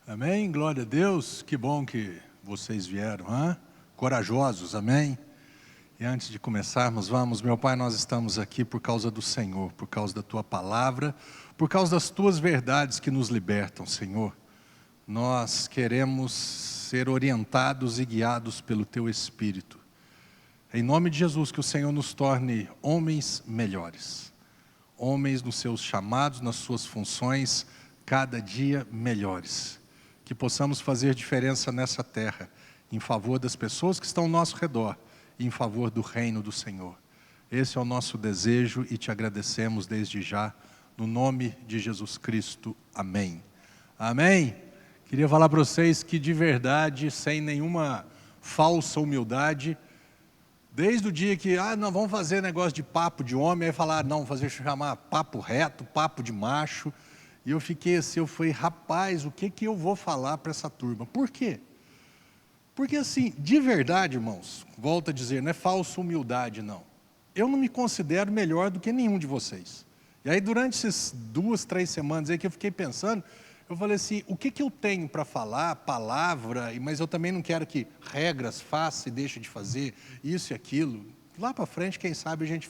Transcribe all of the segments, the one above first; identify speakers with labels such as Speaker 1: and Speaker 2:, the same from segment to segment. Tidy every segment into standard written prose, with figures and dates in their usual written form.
Speaker 1: Amém? Glória a Deus. Que bom que vocês vieram, hein? Corajosos, amém? E antes de começarmos, vamos, meu Pai, nós estamos aqui por causa do Senhor, por causa da Tua palavra, por causa das Tuas verdades que nos libertam, Senhor. Nós queremos ser orientados e guiados pelo Teu Espírito. Em nome de Jesus, que o Senhor nos torne homens melhores. Homens nos seus chamados, nas suas funções, cada dia melhores. Que possamos fazer diferença nessa terra, em favor das pessoas que estão ao nosso redor, e em favor do reino do Senhor. Esse é o nosso desejo e te agradecemos desde já, no nome de Jesus Cristo. Amém. Amém? Queria falar para vocês que de verdade, sem nenhuma falsa humildade, desde o dia que, não, vamos fazer negócio de papo de homem, aí falar, não, chamar papo reto, papo de macho. E eu fiquei assim, eu falei, rapaz, o que eu vou falar para essa turma? Por quê? Porque assim, de verdade, irmãos, volto a dizer, não é falsa humildade, não. Eu não me considero melhor do que nenhum de vocês. E aí durante essas 2, 3 semanas aí que eu fiquei pensando, eu falei assim, o que eu tenho para falar, palavra, mas eu também não quero que regras faça e deixe de fazer isso e aquilo. Lá para frente, quem sabe a gente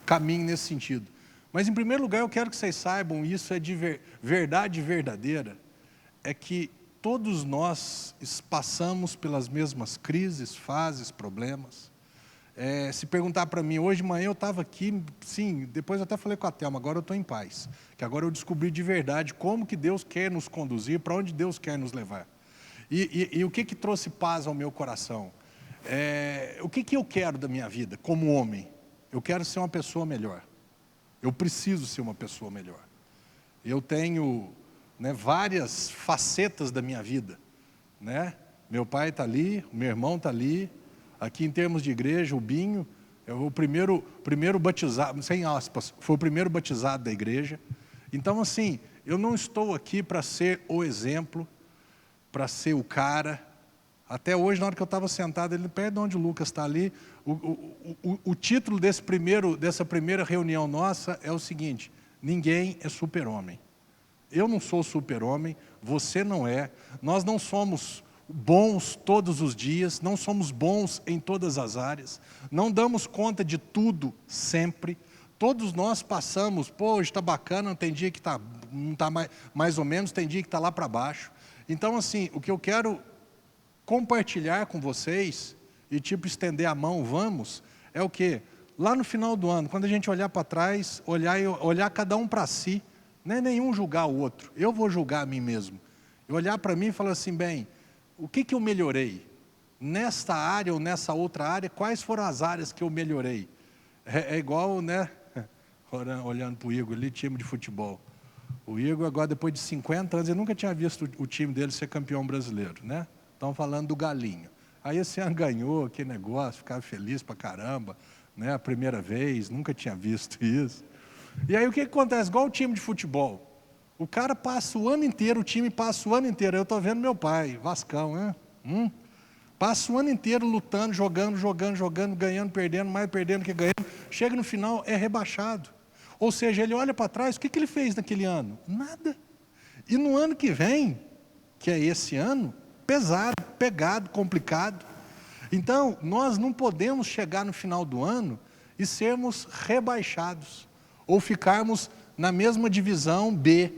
Speaker 1: caminhe nesse sentido. Mas em primeiro lugar eu quero que vocês saibam, isso é de verdade verdadeira, é que todos nós passamos pelas mesmas crises, fases, problemas. Se perguntar para mim, hoje de manhã eu estava aqui, sim, depois eu até falei com a Thelma, agora eu estou em paz. Que agora eu descobri de verdade como que Deus quer nos conduzir, para onde Deus quer nos levar. E o que trouxe paz ao meu coração? O que eu quero da minha vida como homem? Eu quero ser uma pessoa melhor. Eu preciso ser uma pessoa melhor. Eu tenho várias facetas da minha vida. Meu pai está ali, o meu irmão está ali. Aqui em termos de igreja, o Binho, é o primeiro batizado, sem aspas, foi o primeiro batizado da igreja. Então assim, eu não estou aqui para ser o exemplo, para ser o cara. Até hoje, na hora que eu estava sentado ali perto de onde o Lucas está ali, o título dessa primeira reunião nossa é o seguinte: ninguém é super-homem. Eu não sou super-homem, você não é, nós não somos bons todos os dias, não somos bons em todas as áreas, não damos conta de tudo sempre. Todos nós passamos, hoje está bacana, tem dia que não está mais ou menos, tem dia que está lá para baixo. Então assim, o que eu quero compartilhar com vocês, e estender a mão, vamos, é o quê? Lá no final do ano, quando a gente olhar para trás, olhar cada um para si, não é nenhum julgar o outro, eu vou julgar a mim mesmo. E olhar para mim e falar assim, bem, o que eu melhorei? Nesta área ou nessa outra área, quais foram as áreas que eu melhorei? É igual, olhando para o Igor ali, time de futebol. O Igor agora, depois de 50 anos, eu nunca tinha visto o time dele ser campeão brasileiro, Estão falando do Galinho. Aí esse ano ganhou, que negócio, ficava feliz pra caramba, a primeira vez, nunca tinha visto isso. E aí o que acontece? Igual o time de futebol. O cara passa o ano inteiro, o time passa o ano inteiro. Eu estou vendo meu pai, Vascão, passa o ano inteiro lutando, jogando, ganhando, perdendo, mais perdendo que ganhando. Chega no final, é rebaixado. Ou seja, ele olha para trás, o que ele fez naquele ano? Nada. E no ano que vem, que é esse ano, pesado, pegado, complicado. Então, nós não podemos chegar no final do ano e sermos rebaixados, ou ficarmos na mesma divisão B.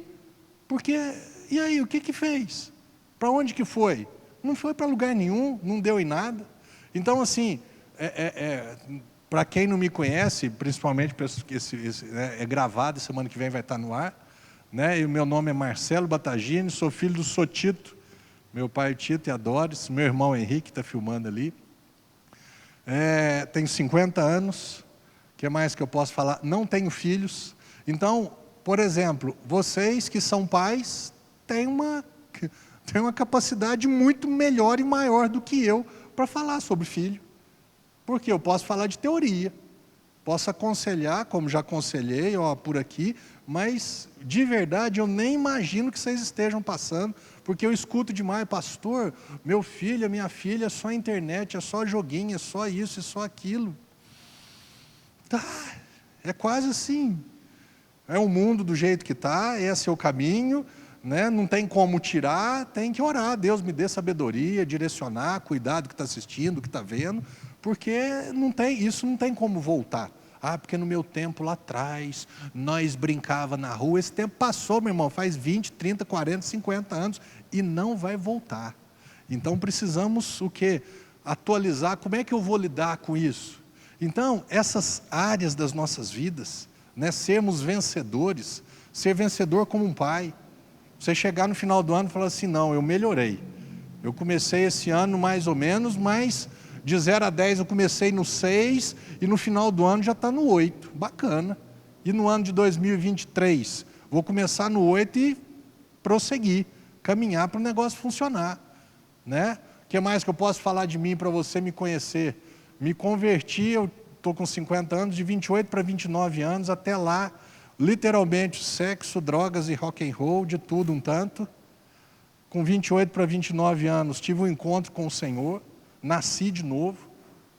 Speaker 1: Porque, e aí, o que fez? Para onde que foi? Não foi para lugar nenhum, não deu em nada. Então, assim, para quem não me conhece, principalmente, é gravado, semana que vem vai estar no ar, e o meu nome é Marcelo Batagini, sou filho do Sotito, meu pai Tito e a Doris, meu irmão Henrique está filmando ali. Tenho 50 anos, o que mais que eu posso falar? Não tenho filhos. Então, por exemplo, vocês que são pais, têm uma capacidade muito melhor e maior do que eu para falar sobre filho. Porque eu posso falar de teoria, posso aconselhar, como já aconselhei, por aqui, mas de verdade eu nem imagino que vocês estejam passando, porque eu escuto demais, pastor, meu filho, minha filha, é só internet, é só joguinho, é só isso, é só aquilo. É quase assim, é o mundo do jeito que está, esse é o caminho, né? Não tem como tirar, tem que orar. Deus me dê sabedoria, direcionar, cuidar do que está assistindo, do que está vendo, porque isso não tem como voltar. Porque no meu tempo lá atrás, nós brincava na rua. Esse tempo passou, meu irmão, faz 20, 30, 40, 50 anos e não vai voltar. Então precisamos o quê? Atualizar. Como é que eu vou lidar com isso? Então, essas áreas das nossas vidas, né, sermos vencedores, ser vencedor como um pai. Você chegar no final do ano e falar assim, não, eu melhorei. Eu comecei esse ano mais ou menos, mas de 0 a 10 eu comecei no 6 e no final do ano já está no 8. Bacana. E no ano de 2023, vou começar no 8 e prosseguir, caminhar para o negócio funcionar. Né? O que mais que eu posso falar de mim para você me conhecer? Me converti, eu estou com 50 anos, de 28 para 29 anos, até lá, literalmente, sexo, drogas e rock and roll, de tudo um tanto. Com 28 para 29 anos, tive um encontro com o Senhor, nasci de novo,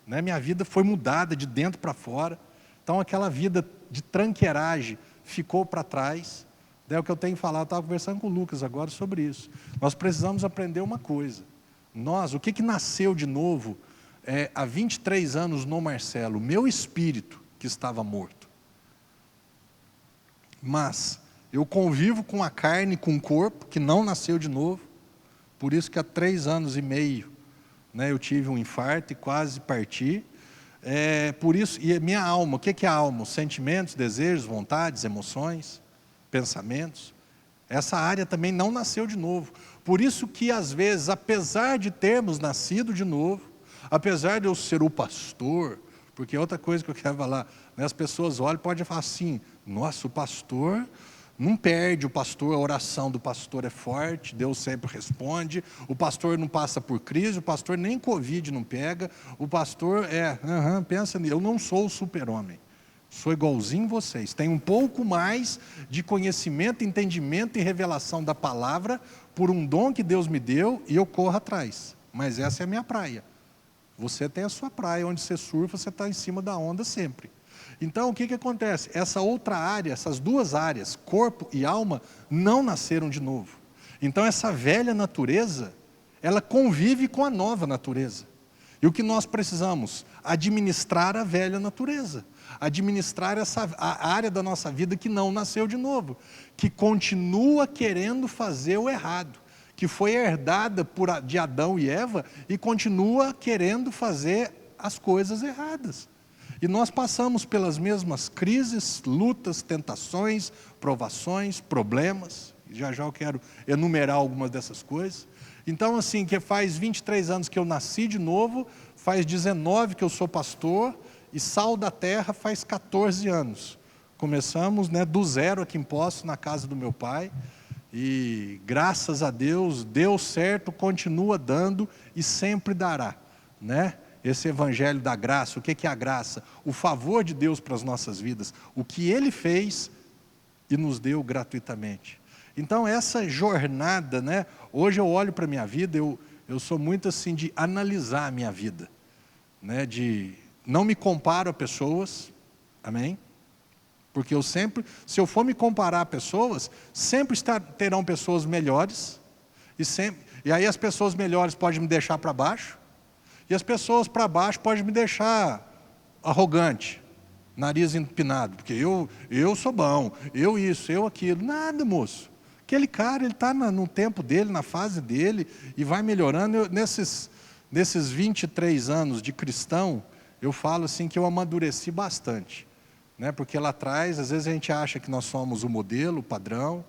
Speaker 1: né? Minha vida foi mudada de dentro para fora. Então, aquela vida de tranqueiragem ficou para trás. É o que eu tenho falado, eu estava conversando com o Lucas agora sobre isso. Nós precisamos aprender uma coisa. O que nasceu de novo há 23 anos no Marcelo? Meu espírito que estava morto. Mas eu convivo com a carne, com o corpo, que não nasceu de novo. Por isso que há 3 anos e meio, né, eu tive um infarto e quase parti. Por isso, e a minha alma, o que é a alma? Os sentimentos, desejos, vontades, emoções, pensamentos. Essa área também não nasceu de novo. Por isso que às vezes, apesar de termos nascido de novo, apesar de eu ser o pastor, porque é outra coisa que eu quero falar, né, as pessoas olham e podem falar assim, nossa, o pastor não perde, o pastor, a oração do pastor é forte, Deus sempre responde, o pastor não passa por crise, o pastor nem Covid não pega, o pastor pensa nisso, eu não sou o super-homem. Sou igualzinho vocês, tenho um pouco mais de conhecimento, entendimento e revelação da palavra por um dom que Deus me deu e eu corro atrás. Mas essa é a minha praia. Você tem a sua praia, onde você surfa, você está em cima da onda sempre. Então, o que acontece? Essa outra área, essas duas áreas, corpo e alma, não nasceram de novo. Então, essa velha natureza, ela convive com a nova natureza. E o que nós precisamos? Administrar a velha natureza. Administrar a área da nossa vida que não nasceu de novo, que continua querendo fazer o errado, que foi herdada de Adão e Eva e continua querendo fazer as coisas erradas. E nós passamos pelas mesmas crises, lutas, tentações, provações, problemas. Já eu quero enumerar algumas dessas coisas. Então, assim, que faz 23 anos que eu nasci de novo, faz 19 que eu sou pastor, e Sal da Terra faz 14 anos. Começamos, né, do zero aqui em Poços, na casa do meu pai, e graças a Deus, deu certo, continua dando e sempre dará, né? Esse evangelho da graça, o que é a graça? O favor de Deus para as nossas vidas, o que Ele fez e nos deu gratuitamente. Então essa jornada, né? Hoje eu olho para a minha vida, eu sou muito assim de analisar a minha vida, né? Não me comparo a pessoas, amém? Porque eu sempre, se eu for me comparar a pessoas, sempre terão pessoas melhores, e aí as pessoas melhores podem me deixar para baixo, e as pessoas para baixo podem me deixar arrogante, nariz empinado, porque eu sou bom, eu isso, eu aquilo. Nada, moço. Aquele cara, ele está no tempo dele, na fase dele, e vai melhorando. Nesses 23 anos de cristão, eu falo assim que eu amadureci bastante, né? Porque lá atrás, às vezes a gente acha que nós somos o modelo, o padrão,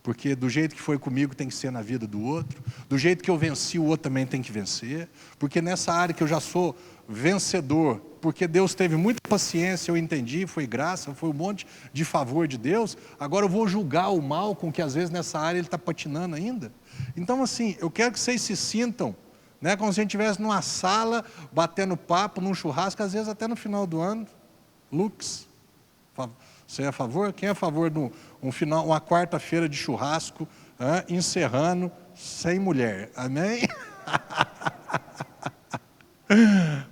Speaker 1: porque do jeito que foi comigo tem que ser na vida do outro, do jeito que eu venci o outro também tem que vencer, porque nessa área que eu já sou vencedor, porque Deus teve muita paciência, eu entendi, foi graça, foi um monte de favor de Deus, agora eu vou julgar o mal com que às vezes nessa área ele está patinando ainda. Então assim, eu quero que vocês se sintam, né, como se a gente estivesse numa sala, batendo papo, num churrasco, às vezes até no final do ano. Lux, você é a favor? Quem é a favor de uma quarta-feira de churrasco, encerrando, sem mulher? Amém?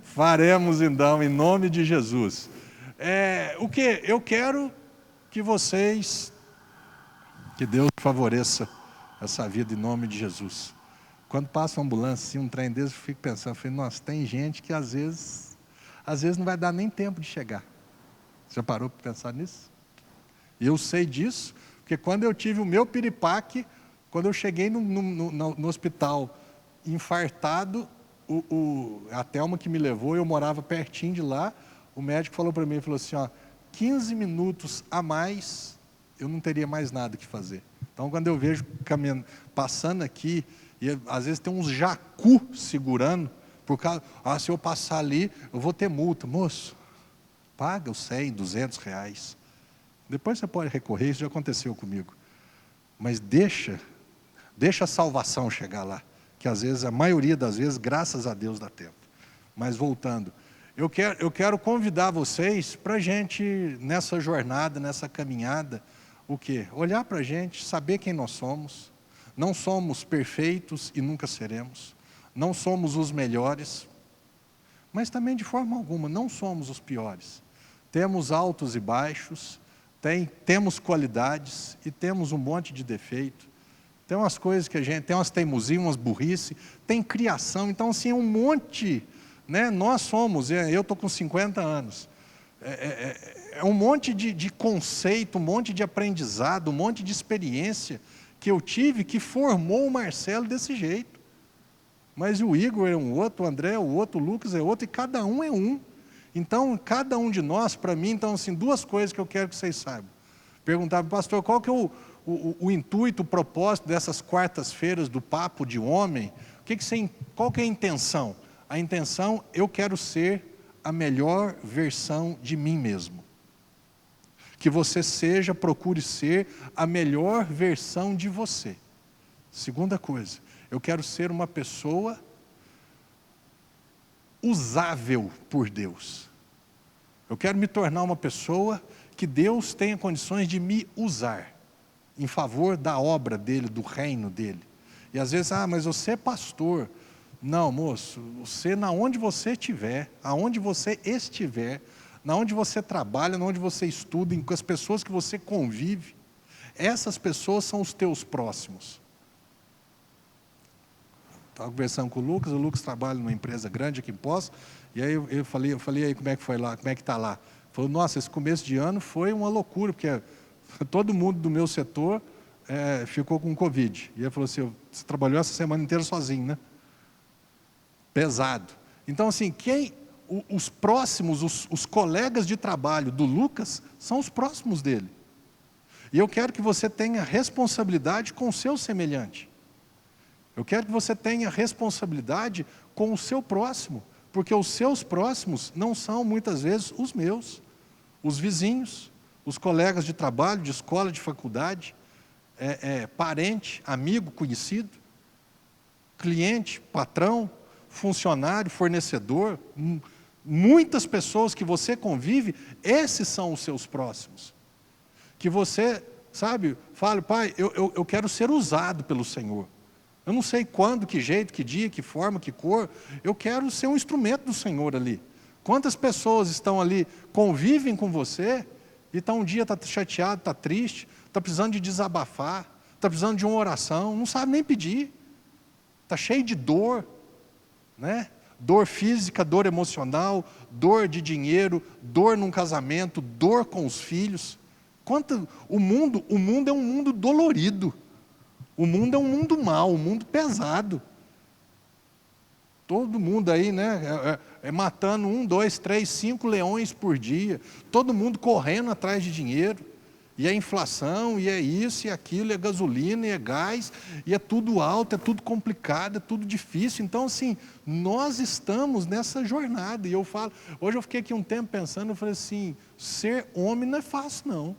Speaker 1: Faremos então, em nome de Jesus. O que? Eu quero que vocês, que Deus favoreça essa vida em nome de Jesus. Quando passa uma ambulância, assim, um trem desse, eu fico pensando, nossa, tem gente que às vezes não vai dar nem tempo de chegar. Você já parou para pensar nisso? E eu sei disso, porque quando eu tive o meu piripaque, quando eu cheguei no hospital infartado, a Thelma que me levou, eu morava pertinho de lá, o médico falou para mim, falou assim, 15 minutos a mais, eu não teria mais nada que fazer. Então, quando eu vejo caminhando, passando aqui, e às vezes tem uns jacu segurando, por causa, se eu passar ali, eu vou ter multa. Moço, paga os 100, 200 reais. Depois você pode recorrer, isso já aconteceu comigo. Mas deixa a salvação chegar lá, que às vezes, a maioria das vezes, graças a Deus dá tempo. Mas voltando, eu quero convidar vocês para a gente, nessa jornada, nessa caminhada, o quê? Olhar para a gente, saber quem nós somos. Não somos perfeitos e nunca seremos. Não somos os melhores, mas também de forma alguma não somos os piores. Temos altos e baixos, temos qualidades e temos um monte de defeito. Tem umas coisas que tem umas teimosias, umas burrice, tem criação, então assim, um monte, né? Nós somos, eu estou com 50 anos, é um monte de conceito, um monte de aprendizado, um monte de experiência que eu tive que formou o Marcelo desse jeito. Mas o Igor é um outro, o André é o outro, o Lucas é outro, e cada um é um. Então, cada um de nós, para mim, então, assim, duas coisas que eu quero que vocês saibam. Perguntava, pastor, qual que é o intuito, o propósito dessas quartas-feiras do Papo de Homem? Qual que é a intenção? A intenção, eu quero ser a melhor versão de mim mesmo. Que você procure ser a melhor versão de você. Segunda coisa, eu quero ser uma pessoa usável por Deus. Eu quero me tornar uma pessoa que Deus tenha condições de me usar em favor da obra dele, do reino dele. E às vezes, mas você é pastor. Não, moço, você, onde você estiver, aonde você estiver, onde você trabalha, onde você estuda, com as pessoas que você convive, essas pessoas são os teus próximos. Estava conversando com o Lucas trabalha numa empresa grande aqui em Poços, e aí eu falei aí como é que foi lá, como é que está lá? Falou, nossa, esse começo de ano foi uma loucura, porque todo mundo do meu setor ficou com Covid. E ele falou assim, você trabalhou essa semana inteira sozinho, né? Pesado. Então assim, os próximos, os colegas de trabalho do Lucas, são os próximos dele. E eu quero que você tenha responsabilidade com o seu semelhante. Eu quero que você tenha responsabilidade com o seu próximo, porque os seus próximos não são muitas vezes os meus, os vizinhos, os colegas de trabalho, de escola, de faculdade, parente, amigo, conhecido, cliente, patrão, funcionário, fornecedor, muitas pessoas que você convive, esses são os seus próximos. Que você, sabe, fale, pai, eu quero ser usado pelo Senhor. Eu não sei quando, que jeito, que dia, que forma, que cor. Eu quero ser um instrumento do Senhor ali. Quantas pessoas estão ali, convivem com você, e um dia está chateado, está triste, está precisando de desabafar, está precisando de uma oração, não sabe nem pedir. Está cheio de dor, né? Dor física, dor emocional, dor de dinheiro, dor num casamento, dor com os filhos. O mundo é um mundo dolorido. O mundo é um mundo mau, um mundo pesado. Todo mundo aí, né, matando 1, 2, 3, 5 leões por dia. Todo mundo correndo atrás de dinheiro. E é inflação, e é isso, e aquilo, e é gasolina, e é gás, e é tudo alto, é tudo complicado, é tudo difícil. Então, assim, nós estamos nessa jornada. E eu falo, hoje eu fiquei aqui um tempo pensando, eu falei assim, ser homem não é fácil, não.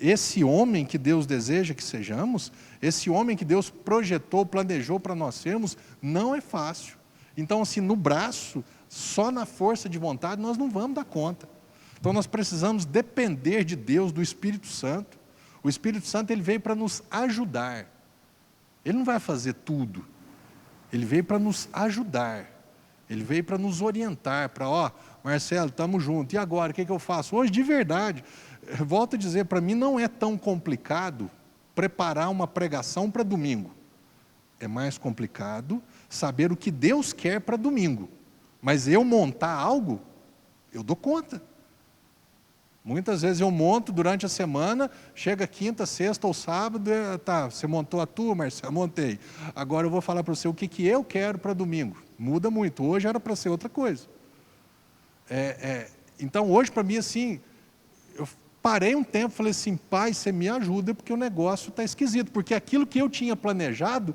Speaker 1: Esse homem que Deus deseja que sejamos, esse homem que Deus projetou, planejou para nós sermos, não é fácil. Então, assim, no braço, só na força de vontade, nós não vamos dar conta. Então, nós precisamos depender de Deus, do Espírito Santo. O Espírito Santo, ele veio para nos ajudar. Ele não vai fazer tudo. Ele veio para nos ajudar. Ele veio para nos orientar, para, Marcelo, estamos juntos. E agora, o que eu faço? Hoje, de verdade, volto a dizer, para mim não é tão complicado preparar uma pregação para domingo. É mais complicado saber o que Deus quer para domingo. Mas eu montar algo, eu dou conta. Muitas vezes eu monto durante a semana, chega quinta, sexta ou sábado, tá, você montou a tua, Marcelo? Montei. Agora eu vou falar para você o que eu quero para domingo. Muda muito. Hoje era para ser outra coisa. Então hoje para mim assim, eu parei um tempo e falei assim, pai, você me ajuda porque o negócio está esquisito. Porque aquilo que eu tinha planejado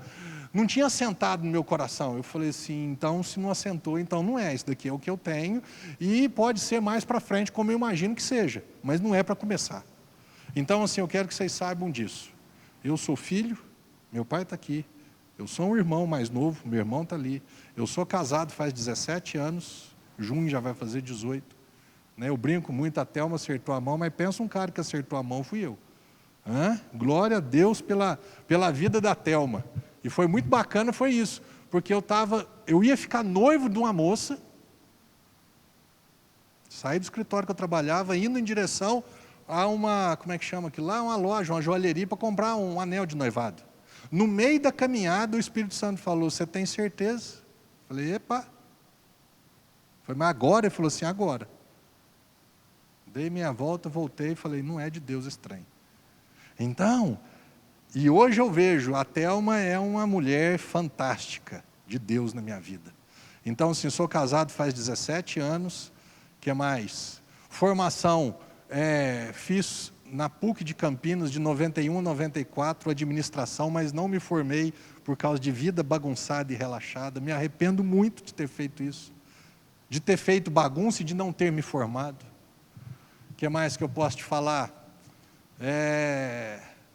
Speaker 1: não tinha assentado no meu coração. Eu falei assim, então se não assentou, então não é. Isso daqui é o que eu tenho e pode ser mais para frente como eu imagino que seja. Mas não é para começar. Então assim, eu quero que vocês saibam disso. Eu sou filho, meu pai está aqui. Eu sou um irmão mais novo, meu irmão está ali. Eu sou casado faz 17 anos, junho já vai fazer 18. Eu brinco muito, a Thelma acertou a mão, mas pensa um cara que acertou a mão, fui eu. Glória a Deus pela vida da Thelma. E foi muito bacana, foi isso. Porque eu ia ficar noivo de uma moça, saí do escritório que eu trabalhava, indo em direção a uma, como é que chama aquilo lá? Uma loja, uma joalheria, para comprar um anel de noivado. No meio da caminhada, o Espírito Santo falou, você tem certeza? Falei, epa. Falei, mas agora? Ele falou assim, agora. Dei minha volta, voltei e falei, não é de Deus esse trem. Então, e hoje eu vejo, a Thelma é uma mulher fantástica de Deus na minha vida. Então, assim, sou casado faz 17 anos, que mais? Formação, fiz na PUC de Campinas de 91 a 94, administração, mas não me formei por causa de vida bagunçada e relaxada. Me arrependo muito de ter feito isso, de ter feito bagunça e de não ter me formado. O que mais que eu posso te falar?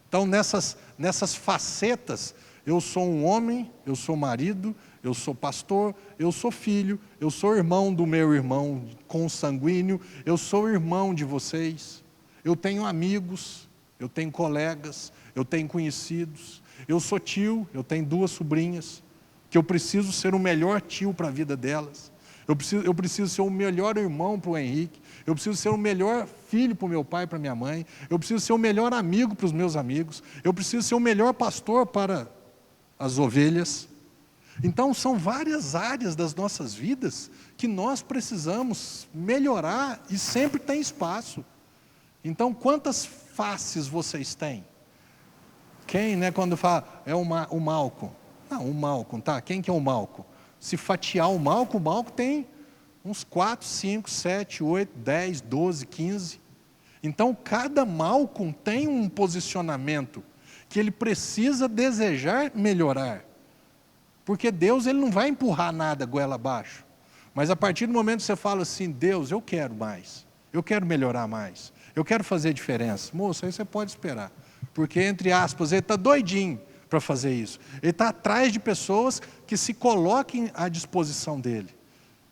Speaker 1: Então, nessas facetas, eu sou um homem, eu sou marido, eu sou pastor, eu sou filho, eu sou irmão do meu irmão consanguíneo, eu sou irmão de vocês, eu tenho amigos, eu tenho colegas, eu tenho conhecidos, eu sou tio, eu tenho 2 sobrinhas, que eu preciso ser o melhor tio para a vida delas, eu preciso ser o melhor irmão para o Henrique, eu preciso ser o melhor filho para o meu pai e para a minha mãe, eu preciso ser o melhor amigo para os meus amigos, eu preciso ser o melhor pastor para as ovelhas. Então são várias áreas das nossas vidas que nós precisamos melhorar e sempre tem espaço. Então quantas faces vocês têm? Quem, quando fala, o Malcolm. Não, o Malcolm, tá? Quem que é o Malcolm? Se fatiar o Malcolm tem uns 4, 5, 7, 8, 10, 12, 15. Então, cada Malcolm tem um posicionamento que ele precisa desejar melhorar. Porque Deus ele não vai empurrar nada goela abaixo. Mas a partir do momento que você fala assim, Deus, eu quero mais. Eu quero melhorar mais. Eu quero fazer diferença. Moço, aí você pode esperar. Porque, entre aspas, ele está doidinho para fazer isso. Ele está atrás de pessoas que se coloquem à disposição dele.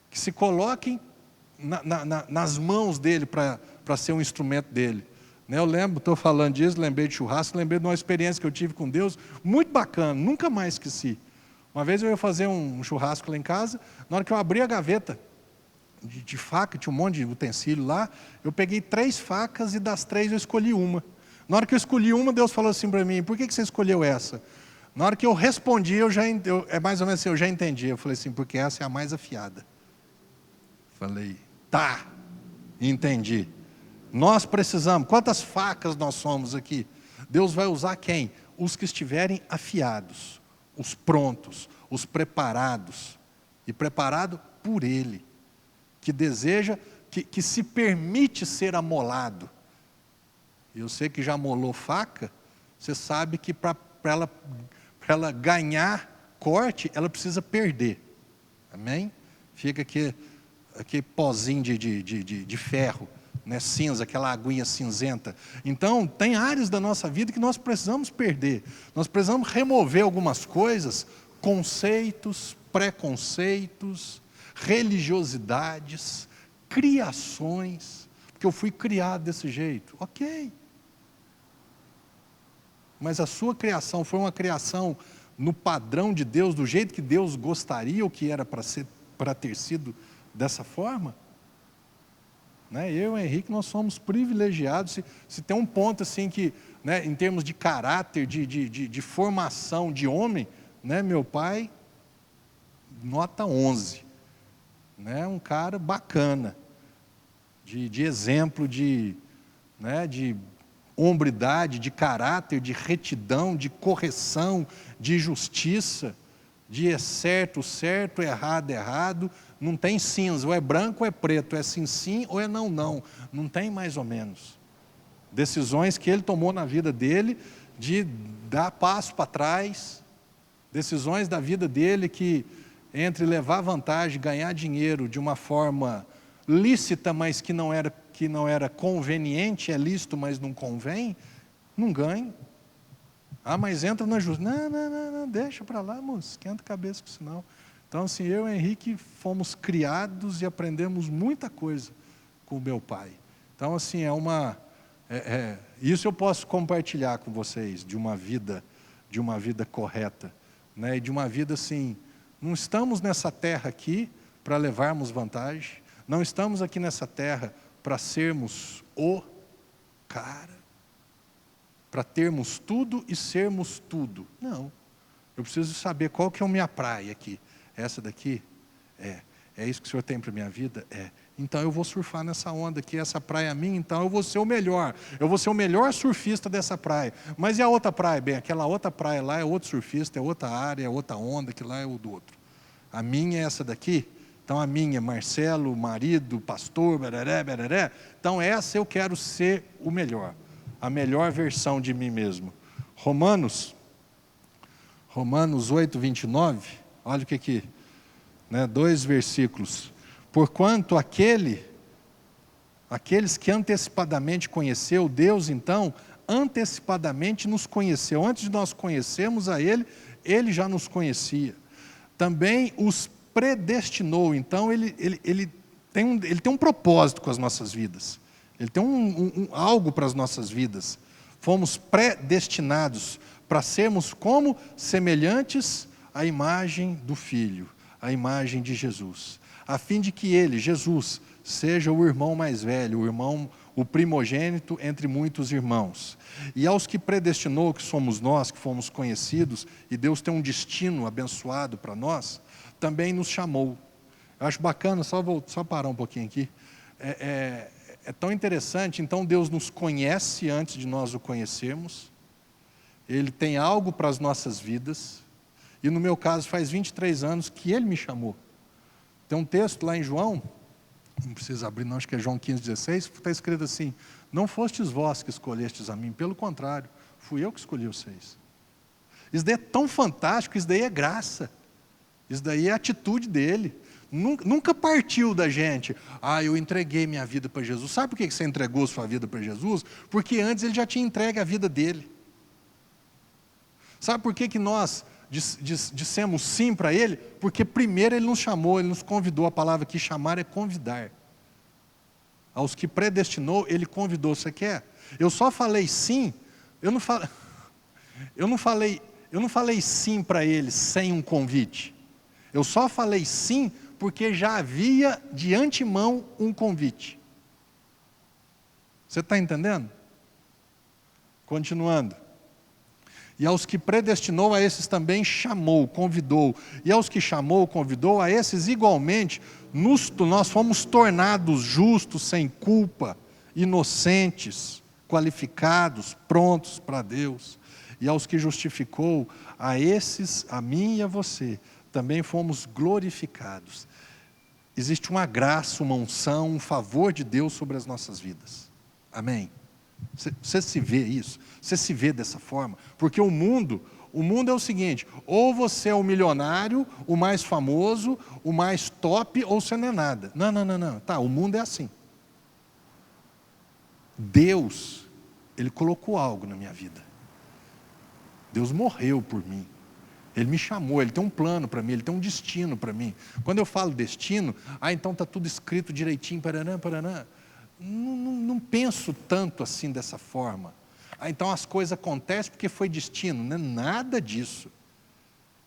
Speaker 1: Que se coloquem nas mãos dele para ser um instrumento dele. Eu lembro, estou falando disso, lembrei de churrasco, lembrei de uma experiência que eu tive com Deus, muito bacana, nunca mais esqueci. Uma vez eu ia fazer um churrasco lá em casa, na hora que eu abri a gaveta de faca, tinha um monte de utensílio lá, eu peguei 3 facas e das 3 eu escolhi uma. Na hora que eu escolhi uma, Deus falou assim para mim, por que você escolheu essa? Na hora que eu respondi, é mais ou menos assim, eu já entendi. Eu falei assim, porque essa é a mais afiada. Falei, tá, entendi. Nós precisamos, quantas facas nós somos aqui? Deus vai usar quem? Os que estiverem afiados, os prontos, os preparados. E preparado por Ele, que deseja, que se permite ser amolado. Eu sei que já amolou faca, você sabe que para ela ganhar corte, ela precisa perder. Amém? Fica aquele pozinho de ferro, cinza, aquela aguinha cinzenta. Então, tem áreas da nossa vida que nós precisamos perder. Nós precisamos remover algumas coisas, conceitos, preconceitos, religiosidades, criações, porque eu fui criado desse jeito. Ok. Mas a sua criação foi uma criação no padrão de Deus, do jeito que Deus gostaria, ou que era para ter sido dessa forma? né? Eu e o Henrique, nós somos privilegiados. Se tem um ponto assim que, né, em termos de caráter, de formação de homem, né, meu pai, nota 11. Né, um cara bacana, de exemplo, né, de hombridade, de caráter, de retidão, de correção, de justiça, de é certo, certo, errado, errado. Não tem cinza, ou é branco ou é preto, é sim, sim ou é não, não. Não tem mais ou menos. Decisões que ele tomou na vida dele, de dar passo para trás, decisões da vida dele que, entre levar vantagem, ganhar dinheiro de uma forma lícita, mas que não era conveniente, é lícito, mas não convém, não ganha. Ah, mas entra na justiça. Não, deixa para lá, moço, esquenta a cabeça com isso não. Então, assim, eu e o Henrique fomos criados e aprendemos muita coisa com o meu pai. Então, assim, isso eu posso compartilhar com vocês, de uma vida correta, né? E de uma vida assim, não estamos nessa terra aqui para levarmos vantagem, não estamos aqui nessa terra para sermos o cara, para termos tudo e sermos tudo. Não, eu preciso saber qual que é a minha praia aqui. Essa daqui? É isso que o Senhor tem para a minha vida? Então eu vou surfar nessa onda aqui, essa praia é minha, então eu vou ser o melhor. Eu vou ser o melhor surfista dessa praia. Mas e a outra praia? Bem, aquela outra praia lá é outro surfista, é outra área, é outra onda, que lá é o do outro. A minha é essa daqui? Então a minha, Marcelo, marido, pastor, bereré, bereré. Então essa eu quero ser o melhor. A melhor versão de mim mesmo. Romanos 8, 29, olha o que, 2 versículos. Porquanto aqueles que antecipadamente conheceu, Deus então, antecipadamente nos conheceu. Antes de nós conhecermos a Ele, Ele já nos conhecia. Também os predestinou, então Ele tem um propósito com as nossas vidas. Ele tem algo para as nossas vidas. Fomos predestinados para sermos como semelhantes à imagem do Filho, à imagem de Jesus, a fim de que ele, Jesus, seja o irmão mais velho, o primogênito entre muitos irmãos. E aos que predestinou, que somos nós, que fomos conhecidos, e Deus tem um destino abençoado para nós, também nos chamou. Eu acho bacana, só parar um pouquinho aqui. É tão interessante, então Deus nos conhece antes de nós o conhecermos. Ele tem algo para as nossas vidas. E no meu caso faz 23 anos que Ele me chamou. Tem um texto lá em João, não precisa abrir não, acho que é João 15,16, está escrito assim: não fostes vós que escolhestes a mim, pelo contrário, fui eu que escolhi vocês. Isso daí é tão fantástico, isso daí é graça. Isso daí é a atitude dele. Nunca partiu da gente. Eu entreguei minha vida para Jesus. Sabe por que você entregou sua vida para Jesus? Porque antes Ele já tinha entregue a vida dele. Sabe por que nós dissemos sim para Ele? Porque primeiro Ele nos chamou, Ele nos convidou. A palavra aqui, chamar, é convidar. Aos que predestinou, Ele convidou. Você quer? Eu só falei sim, eu não falei sim para Ele sem um convite. Eu só falei sim porque já havia de antemão um convite. Você está entendendo? Continuando. E aos que predestinou, a esses também chamou, convidou. E aos que chamou, convidou, a esses igualmente, nós fomos tornados justos, sem culpa, inocentes, qualificados, prontos para Deus. E aos que justificou, a esses, a mim e a você, também fomos glorificados. Existe uma graça, uma unção, um favor de Deus sobre as nossas vidas. Amém? Você se vê isso? Você se vê dessa forma? Porque o mundo é o seguinte: ou você é o milionário, o mais famoso, o mais top, ou você não é nada. Não. Tá, o mundo é assim. Deus, Ele colocou algo na minha vida. Deus morreu por mim. Ele me chamou, Ele tem um plano para mim, Ele tem um destino para mim. Quando eu falo destino, então está tudo escrito direitinho, paranã. Não penso tanto assim dessa forma. Então as coisas acontecem porque foi destino. Não é nada disso.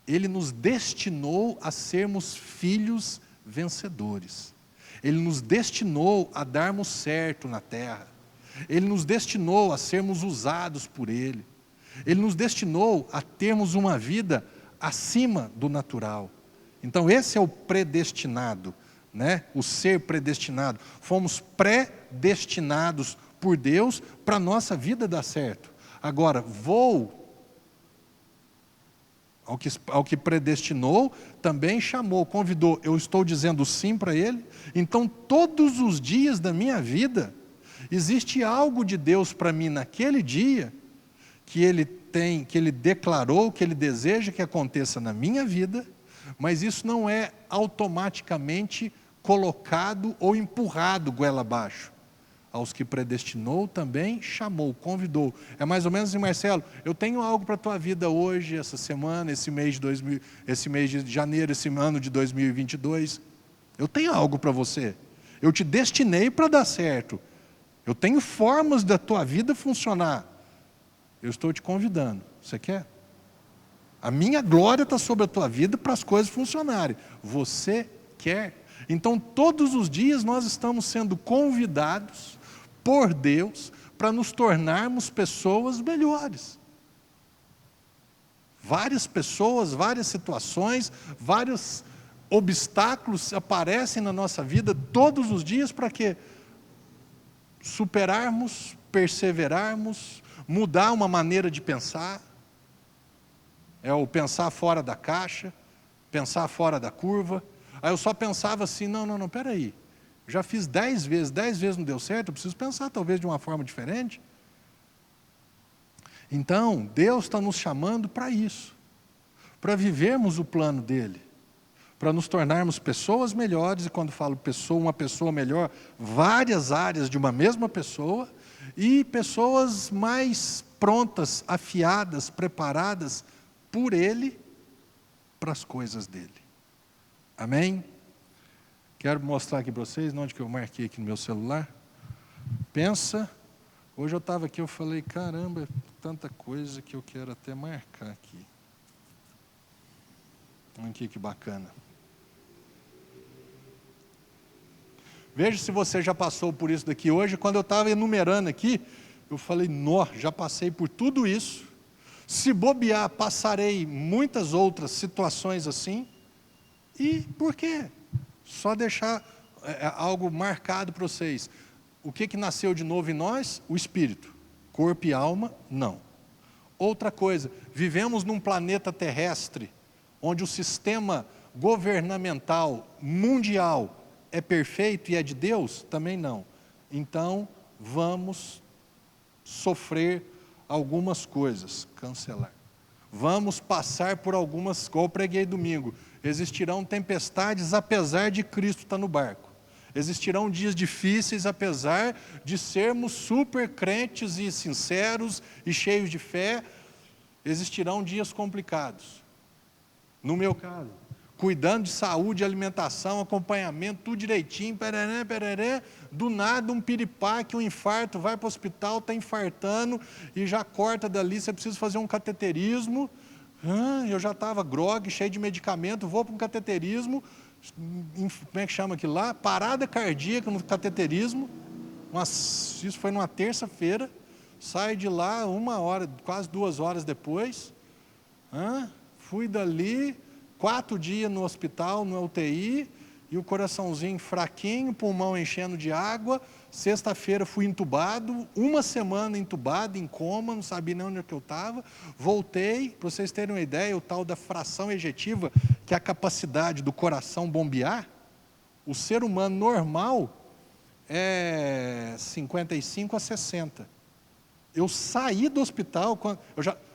Speaker 1: Ele nos destinou a sermos filhos vencedores. Ele nos destinou a darmos certo na terra. Ele nos destinou a sermos usados por Ele. Ele nos destinou a termos uma vida acima do natural. Então esse é o predestinado, né? O ser predestinado. Fomos predestinados por Deus para a nossa vida dar certo. Agora, vou ao que predestinou, também chamou, convidou. Eu estou dizendo sim para Ele. Então todos os dias da minha vida, existe algo de Deus para mim naquele dia, que Ele tem, que Ele declarou, que Ele deseja que aconteça na minha vida, mas isso não é automaticamente colocado ou empurrado goela abaixo. Aos que predestinou também chamou, convidou. É mais ou menos assim, Marcelo, eu tenho algo para a tua vida hoje, essa semana, esse mês de janeiro, esse ano de 2022. Eu tenho algo para você. Eu te destinei para dar certo. Eu tenho formas da tua vida funcionar. Eu estou te convidando. Você quer? A minha glória está sobre a tua vida para as coisas funcionarem. Você quer? Então, todos os dias nós estamos sendo convidados por Deus para nos tornarmos pessoas melhores. Várias pessoas, várias situações, vários obstáculos aparecem na nossa vida todos os dias para quê? Superarmos, perseverarmos, mudar uma maneira de pensar. É o pensar fora da caixa, pensar fora da curva. Aí eu só pensava assim, não, peraí. Já fiz 10 vezes não deu certo, eu preciso pensar talvez de uma forma diferente. Então, Deus está nos chamando para isso. Para vivermos o plano dEle. Para nos tornarmos pessoas melhores, e quando falo pessoa, uma pessoa melhor, várias áreas de uma mesma pessoa, e pessoas mais prontas, afiadas, preparadas por Ele, para as coisas dEle. Amém? Quero mostrar aqui para vocês, onde que eu marquei aqui no meu celular. Pensa, hoje eu estava aqui, eu falei, caramba, tanta coisa que eu quero até marcar aqui. Aqui que bacana. Veja se você já passou por isso daqui hoje. Quando eu estava enumerando aqui, eu falei, já passei por tudo isso. Se bobear, passarei muitas outras situações assim. E por quê? Só deixar algo marcado para vocês. O que nasceu de novo em nós? O Espírito. Corpo e alma, não. Outra coisa, vivemos num planeta terrestre, onde o sistema governamental mundial é perfeito e é de Deus? Também não. Então, vamos sofrer algumas coisas. Cancelar. Vamos passar por algumas, como eu preguei domingo, existirão tempestades apesar de Cristo estar no barco. Existirão dias difíceis apesar de sermos super crentes e sinceros e cheios de fé. Existirão dias complicados. No meu caso, cuidando de saúde, alimentação, acompanhamento, tudo direitinho, pereré, do nada um piripaque, um infarto, vai para o hospital, está infartando e já corta dali, você precisa fazer um cateterismo. Eu já estava grogue, cheio de medicamento, vou para um cateterismo, como é que chama aquilo lá? Parada cardíaca no cateterismo, isso foi numa terça-feira, saio de lá 1 hora, quase 2 horas depois, fui dali, 4 dias no hospital, no UTI, e o coraçãozinho fraquinho, pulmão enchendo de água. Sexta-feira fui entubado, 1 semana entubado, em coma, não sabia nem onde é que eu estava. Voltei, para vocês terem uma ideia, o tal da fração ejetiva, que é a capacidade do coração bombear, o ser humano normal é 55 a 60. Eu saí do hospital,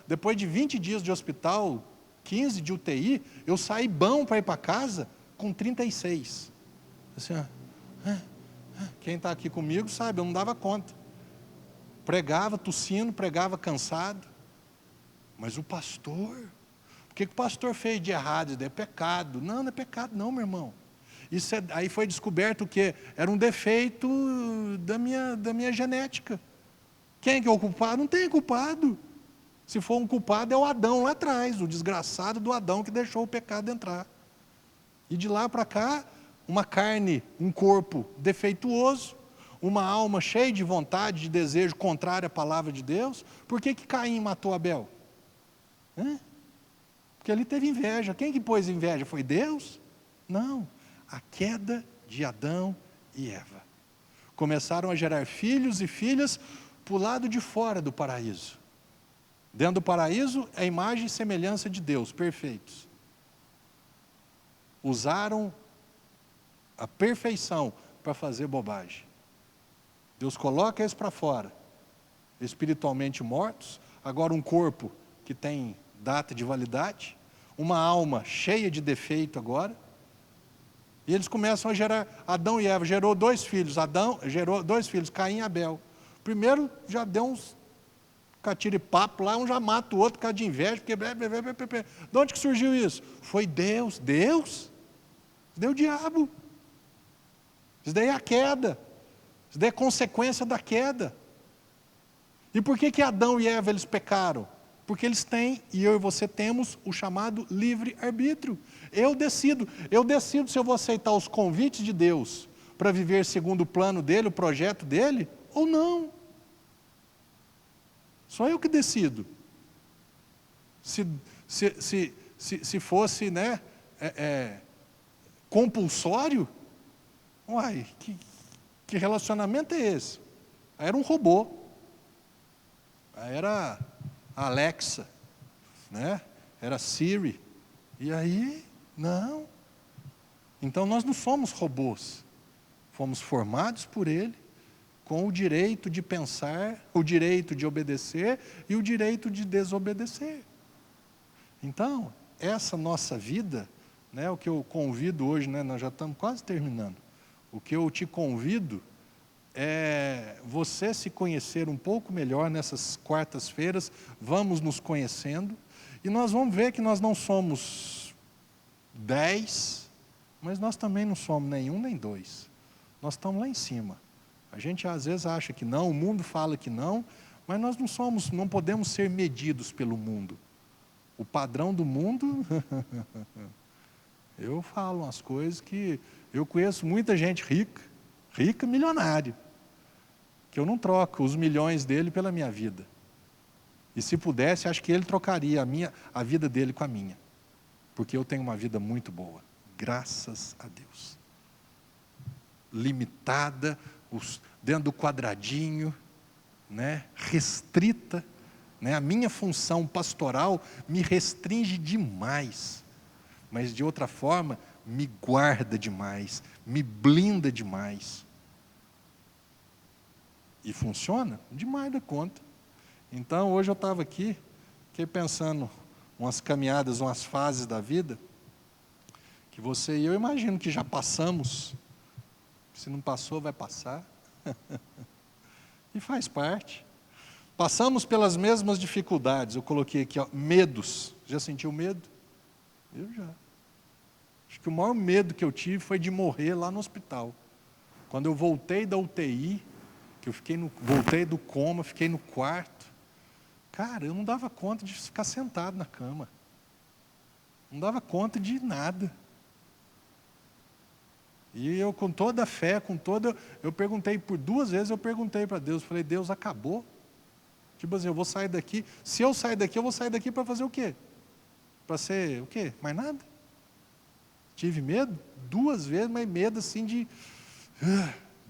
Speaker 1: depois de 20 dias de hospital, 15 de UTI, eu saí bom para ir para casa com 36. Assim, quem está aqui comigo sabe, eu não dava conta. Pregava tossindo, pregava cansado. Mas o pastor, o que o pastor fez de errado? Isso é pecado. Não é pecado não, meu irmão. Aí foi descoberto que era um defeito da minha genética. Quem que é o culpado? Não tem culpado. Se for um culpado, é o Adão lá atrás, o desgraçado do Adão que deixou o pecado entrar. E de lá para cá, uma carne, um corpo defeituoso, uma alma cheia de vontade, de desejo contrário à palavra de Deus. Por que Caim matou Abel? Porque ele teve inveja. Quem que pôs inveja? Foi Deus? Não, a queda de Adão e Eva. Começaram a gerar filhos e filhas para o lado de fora do paraíso. Dentro do paraíso, é a imagem e semelhança de Deus, perfeitos. Usaram a perfeição para fazer bobagem. Deus coloca eles para fora, espiritualmente mortos, agora um corpo que tem data de validade, uma alma cheia de defeito agora, e eles começam a gerar. Adão e Eva gerou 2 filhos, Adão gerou 2 filhos, Caim e Abel. Primeiro já deu uns catiripapo lá, um já mata o outro por causa de inveja, porque... De onde que surgiu isso? Foi Deus. Deus? Deu o diabo. Isso daí é a queda. Isso daí é consequência da queda. E por que Adão e Eva eles pecaram? Porque eles têm, e eu e você temos, o chamado livre-arbítrio. Eu decido se eu vou aceitar os convites de Deus para viver segundo o plano dele, o projeto dele, ou não. Só eu que decido. Se fosse, né, compulsório, uai, que relacionamento é esse? Aí era um robô. Aí era a Alexa, né? Era Siri. E aí, não. Então nós não somos robôs. Fomos formados por Ele, com o direito de pensar, o direito de obedecer e o direito de desobedecer. Então, essa nossa vida, né, o que eu convido hoje, né, nós já estamos quase terminando, o que eu te convido é você se conhecer um pouco melhor nessas quartas-feiras, vamos nos conhecendo, e nós vamos ver que nós não somos 10, mas nós também não somos nenhum nem 2, nós estamos lá em cima. A gente às vezes acha que não, o mundo fala que não, mas nós não podemos ser medidos pelo mundo. O padrão do mundo, eu falo umas coisas que eu conheço muita gente rica, milionário, que eu não troco os milhões dele pela minha vida. E se pudesse, acho que ele trocaria a vida dele com a minha, porque eu tenho uma vida muito boa, graças a Deus. Limitada, dentro do quadradinho, né, restrita, né, a minha função pastoral me restringe demais, mas de outra forma me guarda demais, me blinda demais. E funciona demais da conta. Então hoje eu estava aqui, fiquei pensando umas caminhadas, umas fases da vida, que você e eu imagino que já passamos. Se não passou, vai passar. E faz parte. Passamos pelas mesmas dificuldades. Eu coloquei aqui, ó, medos. Já sentiu medo? Eu já. Acho que o maior medo que eu tive foi de morrer lá no hospital. Quando eu voltei da UTI, que eu voltei do coma, fiquei no quarto. Cara, eu não dava conta de ficar sentado na cama. Não dava conta de nada. E eu com toda a fé, eu perguntei por 2 vezes, eu perguntei para Deus, falei, Deus, acabou? Tipo assim, eu vou sair daqui, se eu sair daqui, eu vou sair daqui para fazer o quê? Para ser o quê? Mais nada? Tive medo 2 vezes, mas medo assim de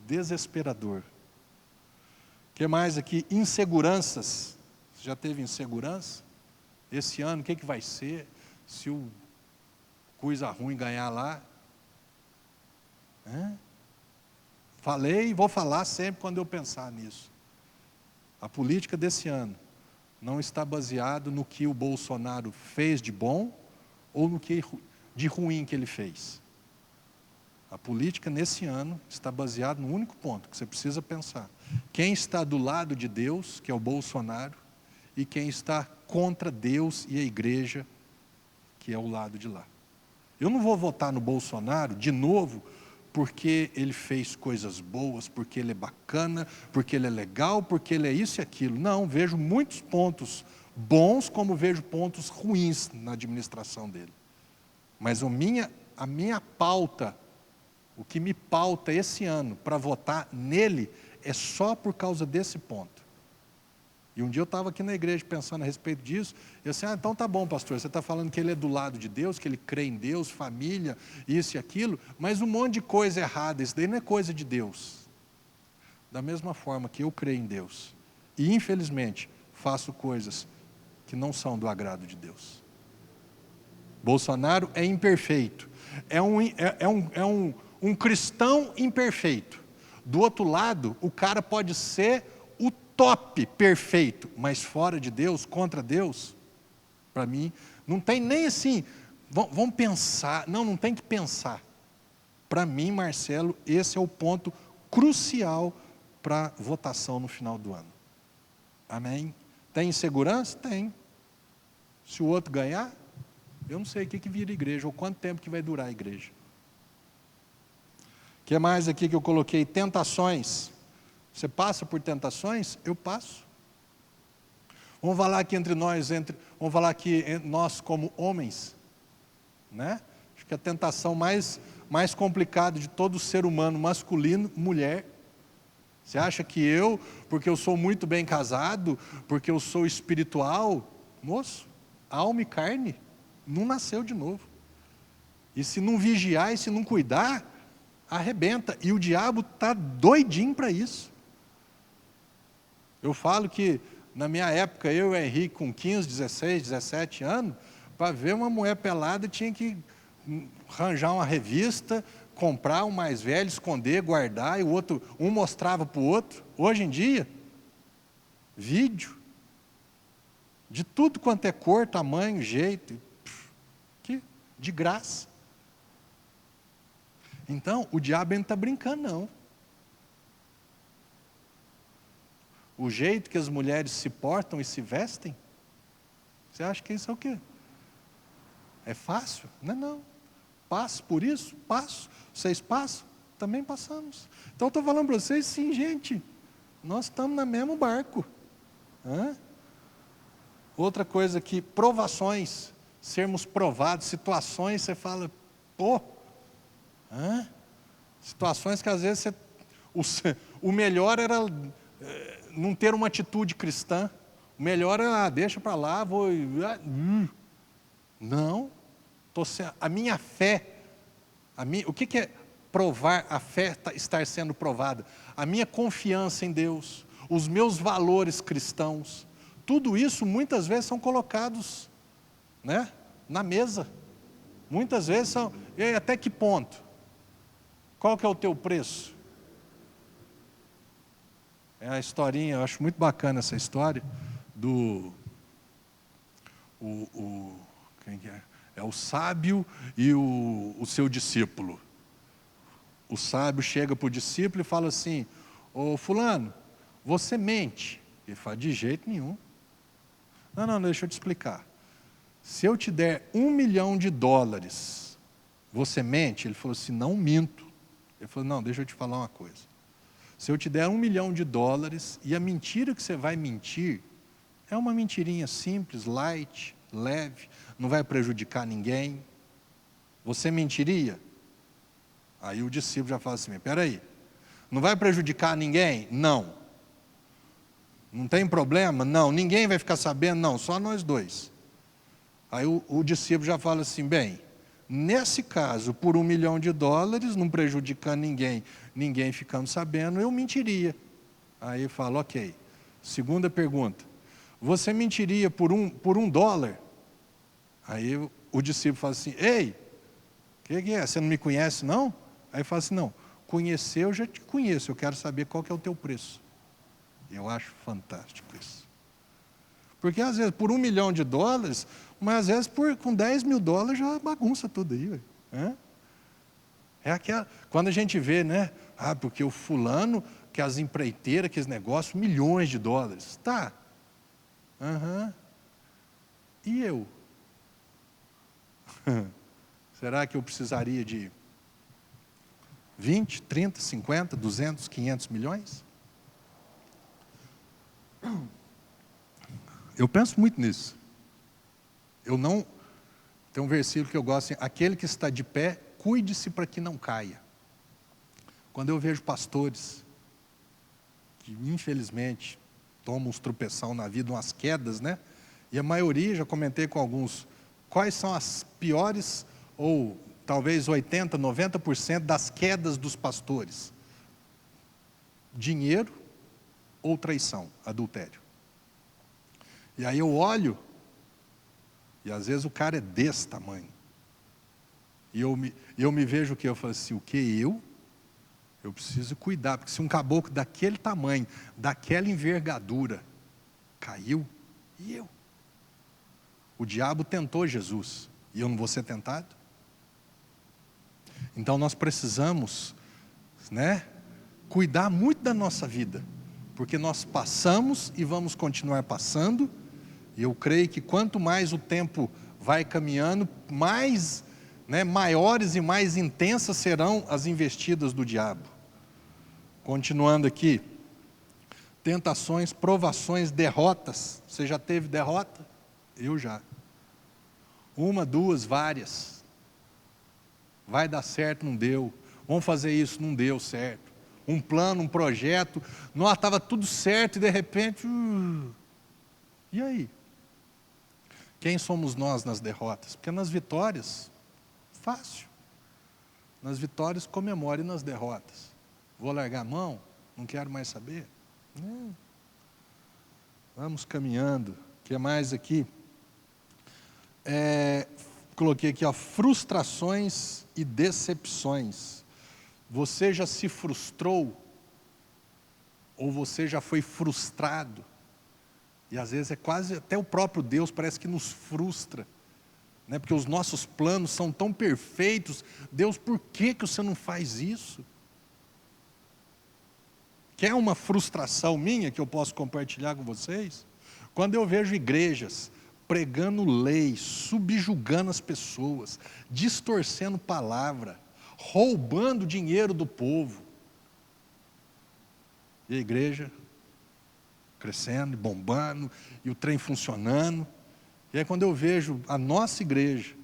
Speaker 1: desesperador. O que mais aqui? Inseguranças. Você já teve insegurança? Esse ano, o que vai ser? Se o coisa ruim ganhar lá? Falei e vou falar sempre quando eu pensar nisso. A política desse ano não está baseada no que o Bolsonaro fez de bom ou no que de ruim que ele fez. A política nesse ano está baseada no único ponto que você precisa pensar. Quem está do lado de Deus, que é o Bolsonaro, e quem está contra Deus e a igreja, que é o lado de lá. Eu não vou votar no Bolsonaro de novo porque ele fez coisas boas, porque ele é bacana, porque ele é legal, porque ele é isso e aquilo. Não, vejo muitos pontos bons, como vejo pontos ruins na administração dele. Mas a minha pauta O que me pauta esse ano para votar nele é só por causa desse ponto. E um dia eu estava aqui na igreja pensando a respeito disso, e eu disse, então tá bom, pastor, você está falando que ele é do lado de Deus, que ele crê em Deus, família, isso e aquilo, mas um monte de coisa errada, isso daí não é coisa de Deus. Da mesma forma que eu creio em Deus, e infelizmente faço coisas que não são do agrado de Deus. Bolsonaro é imperfeito, é um cristão imperfeito. Do outro lado, o cara pode ser o top perfeito, mas fora de Deus, contra Deus, para mim, não tem nem assim, vamos pensar, não tem que pensar. Para mim, Marcelo, esse é o ponto crucial para votação no final do ano. Amém? Tem insegurança? Tem. Se o outro ganhar, eu não sei o que vira igreja, ou quanto tempo que vai durar a igreja. O que mais aqui que eu coloquei? Tentações. Você passa por tentações? Eu passo. Vamos falar aqui entre nós, vamos falar aqui nós como homens, né? Acho que a tentação mais complicada de todo ser humano masculino, mulher. Você acha que eu, porque eu sou muito bem casado, porque eu sou espiritual, moço, alma e carne, não nasceu de novo. E se não vigiar e se não cuidar, arrebenta. E o diabo está doidinho para isso. Eu falo que, na minha época, eu e o Henrique, com 15, 16, 17 anos, para ver uma mulher pelada, tinha que arranjar uma revista, comprar um mais velho, esconder, guardar, e o outro, um mostrava para o outro. Hoje em dia, vídeo, de tudo quanto é cor, tamanho, jeito, de graça. Então, o diabo não está brincando, não. O jeito que as mulheres se portam e se vestem, você acha que isso é o quê? É fácil? Não é não. Passo por isso? Passo. Vocês passam? Também passamos. Então, estou falando para vocês, sim, gente, nós estamos no mesmo barco. Outra coisa que, provações, sermos provados, situações, você fala, situações que às vezes o melhor era não ter uma atitude cristã, o melhor era, deixa para lá, não, a minha fé, o que é provar a fé estar sendo provada? A minha confiança em Deus, os meus valores cristãos, tudo isso muitas vezes são colocados, né, na mesa, muitas vezes são, e até que ponto? Qual que é o teu preço? É a historinha, eu acho muito bacana essa história, quem que é? É o sábio e o seu discípulo. O sábio chega para o discípulo e fala assim, ô fulano, você mente? Ele fala, de jeito nenhum. Não, deixa eu te explicar. Se eu te der $1 milhão, você mente? Ele falou assim, não minto. Ele falou, não, deixa eu te falar uma coisa. Se eu te der $1 milhão e a mentira que você vai mentir é uma mentirinha simples, light, leve, não vai prejudicar ninguém, você mentiria? Aí o discípulo já fala assim, espera aí, não vai prejudicar ninguém? Não. Não tem problema? Não. Ninguém vai ficar sabendo? Não, só nós dois. Aí o discípulo já fala assim, bem, nesse caso, por $1 milhão, não prejudicando ninguém ficando sabendo, eu mentiria. Aí fala, ok. Segunda pergunta, você mentiria por um dólar? Aí o discípulo fala assim, ei, o que é? Você não me conhece não? Aí fala assim, não, conhecer eu já te conheço, eu quero saber qual que é o teu preço. Eu acho fantástico isso. Porque às vezes por $1 milhão, mas às vezes com $10 mil já bagunça tudo aí. É aquela, quando a gente vê, né? Porque o fulano, que as empreiteiras, que esse negócio, $milhões. Tá. E eu? Será que eu precisaria de 20, 30, 50, 200, 500 milhões? Eu penso muito nisso. Tem um versículo que eu gosto assim, aquele que está de pé, cuide-se para que não caia. Quando eu vejo pastores que, infelizmente, tomam uns tropeção na vida, umas quedas, né? E a maioria, já comentei com alguns, quais são as piores, ou talvez 80%, 90% das quedas dos pastores? Dinheiro ou traição, adultério. E aí eu olho, e às vezes o cara é desse tamanho. E eu me vejo o quê? Eu falo assim, o que eu preciso cuidar, porque se um caboclo daquele tamanho, daquela envergadura, caiu, e eu? O diabo tentou Jesus, e eu não vou ser tentado? Então nós precisamos, né, cuidar muito da nossa vida, porque nós passamos e vamos continuar passando, e eu creio que quanto mais o tempo vai caminhando, mais, né, maiores e mais intensas serão as investidas do diabo. Continuando aqui, tentações, provações, derrotas. Você já teve derrota? Eu já. Uma, duas, várias. Vai dar certo, não deu. Vamos fazer isso, não deu certo. Um plano, um projeto, não, estava tudo certo e de repente, e aí? Quem somos nós nas derrotas? Porque nas vitórias, fácil. Nas vitórias comemore nas derrotas. Vou largar a mão? Não quero mais saber? Não. Vamos caminhando. O que mais aqui? Coloquei aqui, ó, frustrações e decepções. Você já se frustrou? Ou você já foi frustrado? E às vezes é quase, até o próprio Deus parece que nos frustra. Né? Porque os nossos planos são tão perfeitos. Deus, por que você não faz isso? Quer uma frustração minha que eu posso compartilhar com vocês? Quando eu vejo igrejas pregando lei, subjugando as pessoas, distorcendo palavra, roubando dinheiro do povo. E a igreja crescendo, bombando, e o trem funcionando. E aí quando eu vejo a nossa igreja,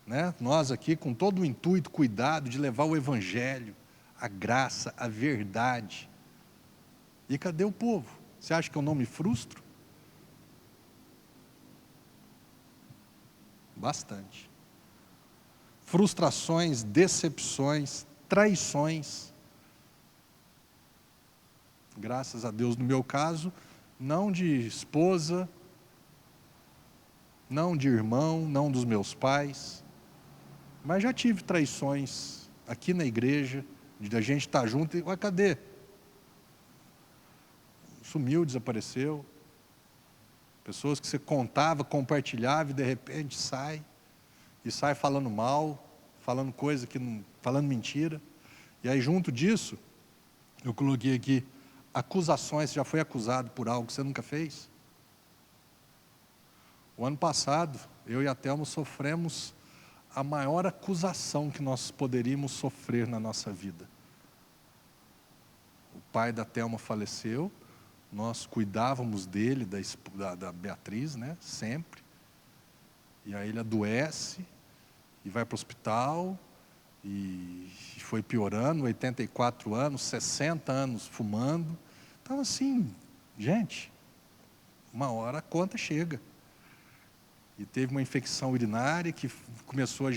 Speaker 1: né, nós aqui com todo o intuito, cuidado de levar o evangelho, a graça, a verdade. E cadê o povo? Você acha que eu não me frustro? Bastante. Frustrações, decepções, traições. Graças a Deus, no meu caso, não de esposa, não de irmão, não dos meus pais, mas já tive traições aqui na igreja, de a gente estar junto e, cadê? Sumiu, desapareceu. Pessoas que você contava, compartilhava e de repente sai. E sai falando mal, falando coisa que não, falando mentira. E aí junto disso, eu coloquei aqui, acusações. Você já foi acusado por algo que você nunca fez? O ano passado, eu e a Thelma sofremos a maior acusação que nós poderíamos sofrer na nossa vida. O pai da Thelma faleceu, nós cuidávamos dele, da Beatriz, né, sempre. E aí ele adoece e vai para o hospital e foi piorando, 84 anos, 60 anos fumando. Então assim, gente, uma hora a conta chega. E teve uma infecção urinária que começou a,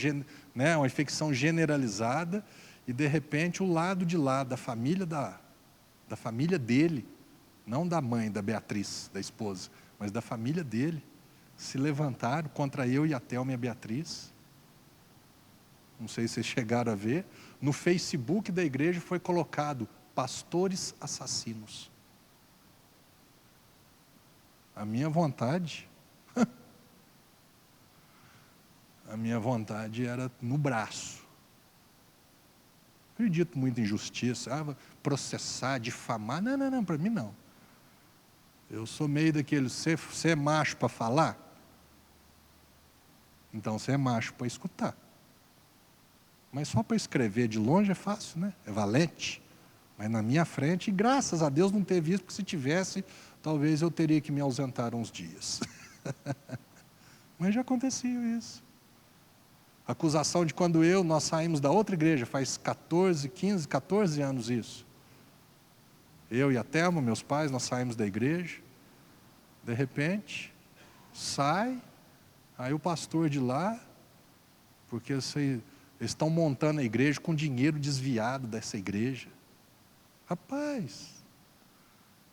Speaker 1: né, uma infecção generalizada, e de repente o lado de lá, da família dele, não da mãe da Beatriz, da esposa, mas da família dele, se levantaram contra eu e a Thelma e a Beatriz. Não sei se vocês chegaram a ver, no Facebook da igreja foi colocado, pastores assassinos. A minha vontade era no braço. Acredito muito em justiça, processar, difamar, não, para mim não. Eu sou meio daquele, você é macho para falar? Então você é macho para escutar. Mas só para escrever de longe é fácil, né? É valente. Mas na minha frente, graças a Deus não teve isso, porque se tivesse, talvez eu teria que me ausentar uns dias. Mas já aconteceu isso. Acusação de quando nós saímos da outra igreja, faz 14 anos isso. Eu e a Thelma, meus pais, nós saímos da igreja. De repente, sai, aí o pastor de lá, porque eles estão montando a igreja com dinheiro desviado dessa igreja. Rapaz,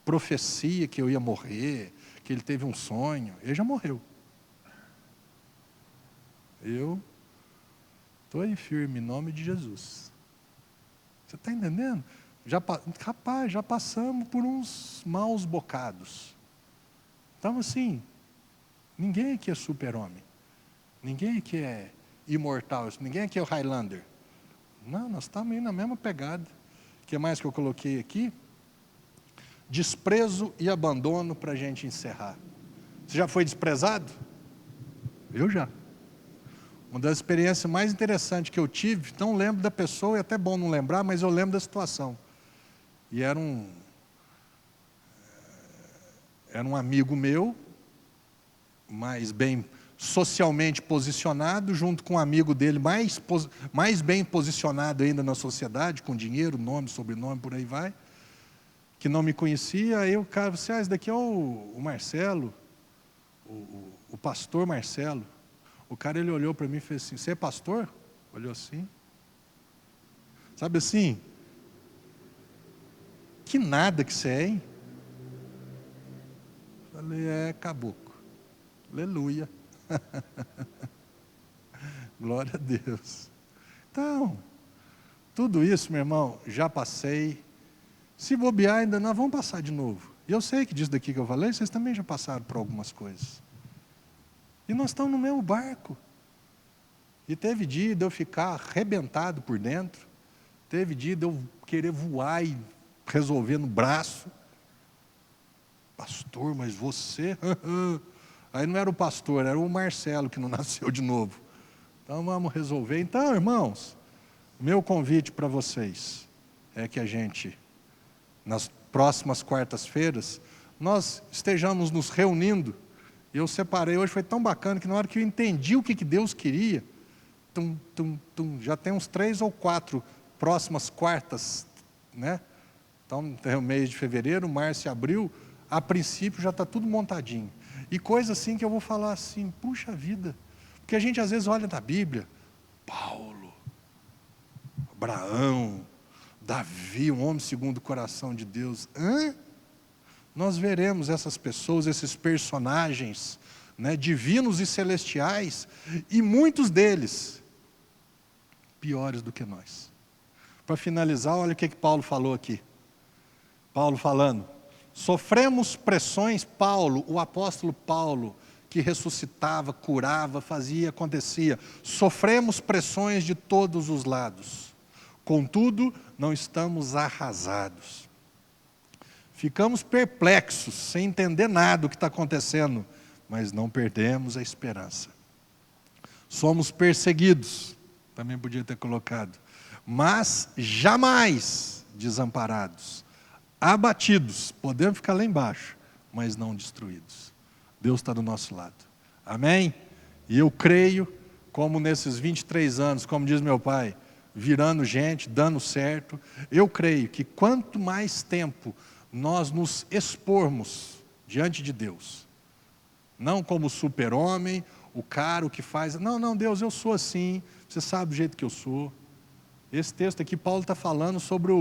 Speaker 1: profecia que eu ia morrer, que ele teve um sonho, ele já morreu. Eu estou aí firme, em nome de Jesus. Você está entendendo? Rapaz, já passamos por uns maus bocados. Então assim, ninguém aqui é super-homem. Ninguém aqui é imortal. Ninguém aqui é o Highlander. Não, nós estamos aí na mesma pegada. O que mais que eu coloquei aqui? Desprezo e abandono para a gente encerrar. Você já foi desprezado? Eu já. Uma das experiências mais interessantes que eu tive, não lembro da pessoa, é até bom não lembrar, mas eu lembro da situação. E era um amigo meu, mais bem socialmente posicionado, junto com um amigo dele mais bem posicionado ainda na sociedade, com dinheiro, nome, sobrenome, por aí vai, que não me conhecia. Aí o cara disse, esse daqui é o Marcelo, o pastor Marcelo. O cara, ele olhou para mim e fez assim, você é pastor? Olhou assim. Sabe assim, que nada que você é, hein? Falei, caboclo. Aleluia. Glória a Deus. Então, tudo isso, meu irmão, já passei. Se bobear, ainda nós vamos passar de novo. E eu sei que disso daqui que eu falei, vocês também já passaram por algumas coisas. E nós estamos no mesmo barco. E teve dia de eu ficar arrebentado por dentro. Teve dia de eu querer voar e resolver no braço. Pastor, mas você... Aí não era o pastor, era o Marcelo que não nasceu de novo. Então vamos resolver. Então, irmãos, meu convite para vocês é que a gente, nas próximas quartas-feiras, nós estejamos nos reunindo. Eu separei, hoje foi tão bacana que na hora que eu entendi o que Deus queria, já tem uns 3 ou 4 próximas quartas, né? Então, tem o mês de fevereiro, março e abril, a princípio já está tudo montadinho. E coisa assim que eu vou falar assim, puxa vida, porque a gente às vezes olha na Bíblia, Paulo, Abraão, Davi, um homem segundo o coração de Deus. Nós veremos essas pessoas, esses personagens, né, divinos e celestiais, e muitos deles piores do que nós. Para finalizar, olha o que Paulo falou aqui. Paulo falando, sofremos pressões, o apóstolo Paulo, que ressuscitava, curava, fazia, acontecia. Sofremos pressões de todos os lados. Contudo, não estamos arrasados. Ficamos perplexos, sem entender nada do que está acontecendo, mas não perdemos a esperança. Somos perseguidos, também podia ter colocado, mas jamais desamparados. Abatidos, podemos ficar lá embaixo, mas não destruídos. Deus está do nosso lado. Amém? E eu creio, como nesses 23 anos, como diz meu pai, virando gente, dando certo, eu creio que quanto mais tempo nós nos expormos diante de Deus, não como super-homem, o cara, o que faz, não, Deus, eu sou assim, você sabe do jeito que eu sou. Esse texto aqui, Paulo está falando sobre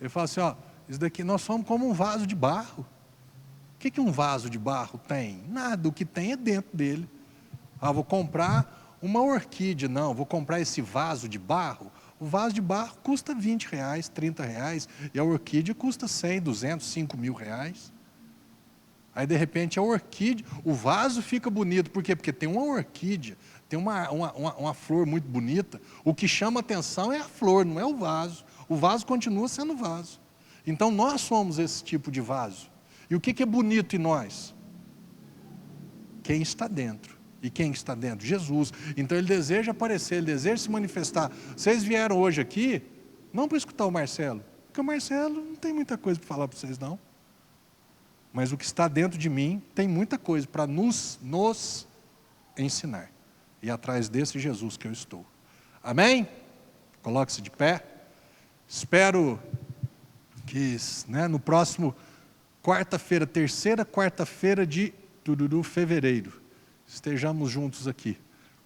Speaker 1: ele fala assim, isso daqui, nós somos como um vaso de barro. O que um vaso de barro tem? Nada, o que tem é dentro dele. Vou comprar uma orquídea, não, vou comprar esse vaso de barro. O vaso de barro custa R$20, R$30, e a orquídea custa 100, 200, 5 mil reais. Aí de repente a orquídea, o vaso fica bonito, por quê? Porque tem uma orquídea, tem uma flor muito bonita, o que chama atenção é a flor, não é o vaso continua sendo vaso. Então nós somos esse tipo de vaso. E o que é bonito em nós? Quem está dentro. E quem está dentro? Jesus. Então ele deseja aparecer, ele deseja se manifestar. Vocês vieram hoje aqui, não para escutar o Marcelo, porque o Marcelo não tem muita coisa para falar para vocês não. Mas o que está dentro de mim tem muita coisa para nos ensinar. E atrás desse Jesus que eu estou. Amém? Coloque-se de pé. Espero que no próximo quarta-feira, terceira quarta-feira de fevereiro, estejamos juntos aqui,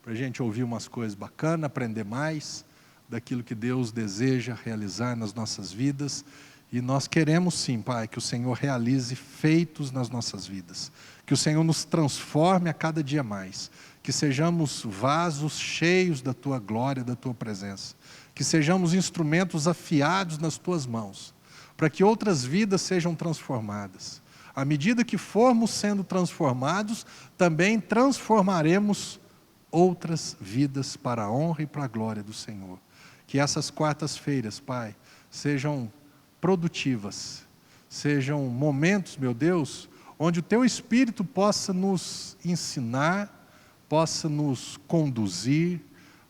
Speaker 1: para a gente ouvir umas coisas bacanas, aprender mais daquilo que Deus deseja realizar nas nossas vidas. E nós queremos sim, Pai, que o Senhor realize feitos nas nossas vidas, que o Senhor nos transforme a cada dia mais, que sejamos vasos cheios da Tua glória, da Tua presença, que sejamos instrumentos afiados nas Tuas mãos, para que outras vidas sejam transformadas. À medida que formos sendo transformados, também transformaremos outras vidas para a honra e para a glória do Senhor. Que essas quartas-feiras, Pai, sejam produtivas, sejam momentos, meu Deus, onde o Teu Espírito possa nos ensinar, possa nos conduzir,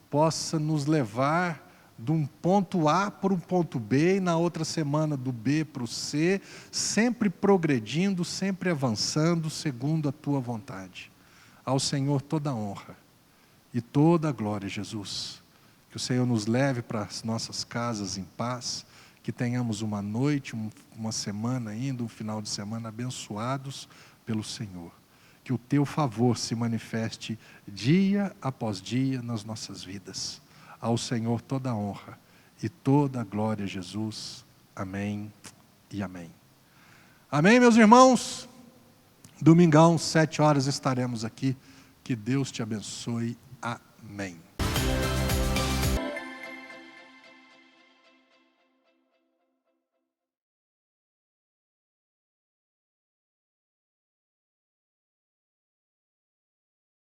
Speaker 1: possa nos levar de um ponto A para um ponto B, e na outra semana do B para o C, sempre progredindo, sempre avançando, segundo a Tua vontade. Ao Senhor toda a honra e toda a glória, Jesus. Que o Senhor nos leve para as nossas casas em paz, que tenhamos uma noite, uma semana ainda, um final de semana abençoados pelo Senhor. Que o Teu favor se manifeste dia após dia nas nossas vidas. Ao Senhor toda a honra e toda a glória, Jesus. Amém e amém. Amém, meus irmãos? Domingão, 7 horas estaremos aqui. Que Deus te abençoe. Amém.